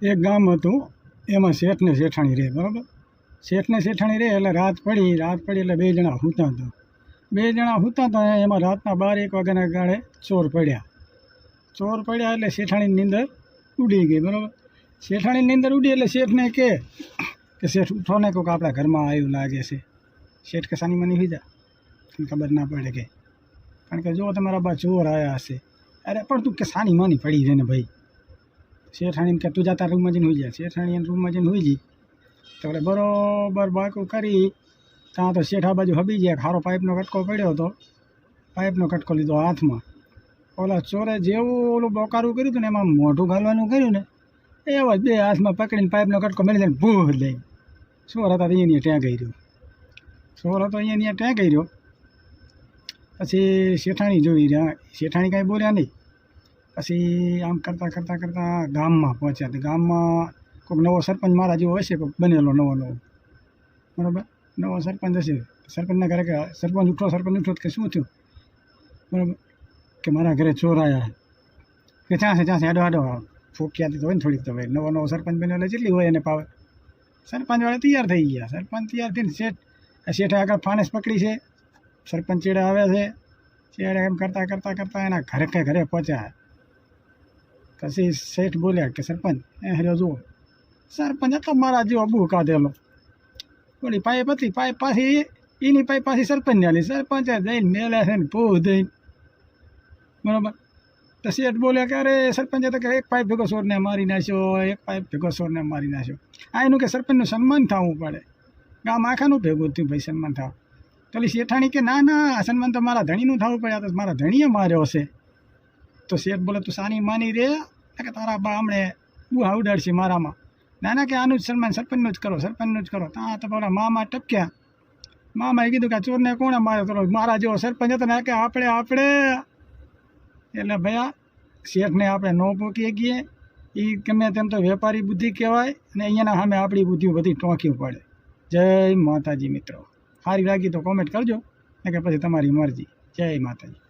એક ગામ હતું, એમાં શેઠ ને શેઠાણી રહે, બરાબર. શેઠ ને શેઠાણી રહે એટલે રાત પડી એટલે બે જણા સૂતા હતા. એમાં રાતના 12-1 વાગ્યાના ગાળે ચોર પડ્યા એટલે શેઠાણીની નીંદર ઉડી ગઈ, બરાબર. શેઠાણીની નીંદર ઉડી એટલે શેઠને કે શેઠ ઉઠો ને, કોઈક આપણા ઘરમાં આવ્યું લાગે છે. શેઠ કે સાની મની જા, ખબર ના પડે કે, કારણ કે જો તમારા બા ચોર આવ્યા હશે. અરે પણ તું કે સાની માની પડી છે ને ભાઈ. શેઠાણીને કે તું જાતા રૂમમાં જઈને હોઈ જાય. શેઠાણી રૂમમાં જઈને હોઈ ગઈ તો એટલે બરાબર બાકું કરી ત્યાં તો શેઠ આ બાજુ હબી ગયા. ખારો પાઇપનો કટકો પડ્યો હતો, પાઇપનો કટકો લીધો હાથમાં. ઓલા ચોરે જેવું ઓલું બોકારું કર્યું હતું ને, એમાં મોઢું ઘાલવાનું કર્યું ને, એવા જ બે હાથમાં પકડીને પાઇપનો કટકો મળી જાય ભૂ લઈ. ચોર હતા અહીંયા ત્યાં ગઈ રહ્યો. ચોર હતો અહીંયા ત્યાં ગઈ રહ્યો. પછી શેઠાણી જોઈ રહ્યા. શેઠાણી કાંઈ બોલ્યા નહીં. પછી આમ કરતાં ગામમાં પહોંચ્યા. તો ગામમાં કોઈક નવો સરપંચ મારા જેવો હશે, કોઈક બનેલો નવો બરાબર. નવો સરપંચ હશે. સરપંચના ઘરે કે સરપંચ ઉઠો કે શું થયું, બરાબર. કે મારા ઘરે ચોર આવ્યા. કે ચાંસે આડો ફૂક્યાથી તો હોય ને થોડીક. તો ભાઈ નવો સરપંચ બન્યો એટલે જેટલી હોય એને પાવે. સરપંચવાળા તૈયાર થઈ ગયા. સરપંચ તૈયાર થઈને શેઠે આગળ ફાનસ પકડી છે. સરપંચ ચેડે આવે છે. ચેડે એમ કરતાં એના ઘરે પહોંચ્યા. પછી શેઠ બોલ્યા કે સરપંચ હેર્યો જુઓ. સરપંચ હતો મારા જેવો બહુ કાઢેલો. ઓલી પાઇપ હતી, પાઇપ પાછી એની પાઇપ પાછી સરપંચને આલી. સરપંચે જઈને મેલે છે ને ભૂ દઈને, બરાબર. તો શેઠ બોલ્યા કે અરે સરપંચે તો કે એક પાઇપ ભેગો ચોરને મારી નાખ્યો. આ એનું કે સરપંચનું સન્માન થવું પડે. ગામ આખાનું ભેગું થયું ભાઈ સન્માન થવા. તો ઓલી શેઠાણી કે ના સન્માન તો મારા ધણીનું થવું પડે. આ તો મારા ધણીએ માર્યો હશે. તો શેઠ બોલે તું સાની માની રે, કે તારા બા હમણે બુહા ઉડાડશે મારામાં. ના કે આનું જ સન્માન સરપંચનું જ કરો. ત્યાં તો પેલા મામા ટપક્યા. મામાએ કીધું કે ચોરને કોણે માર્યો? તો મારા જેવો સરપંચ હતો ને કે આપણે એટલે ભયા શેઠને આપણે ન પોકીએ ગઈએ. એ ગમે તેમ તો વેપારી બુદ્ધિ કહેવાય, અને અહીંયાના સામે આપણી બુદ્ધિ બધી ટોંકવી પડે. જય માતાજી મિત્રો. સારી લાગી તો કોમેન્ટ કરજો, કે પછી તમારી મરજી. જય માતાજી.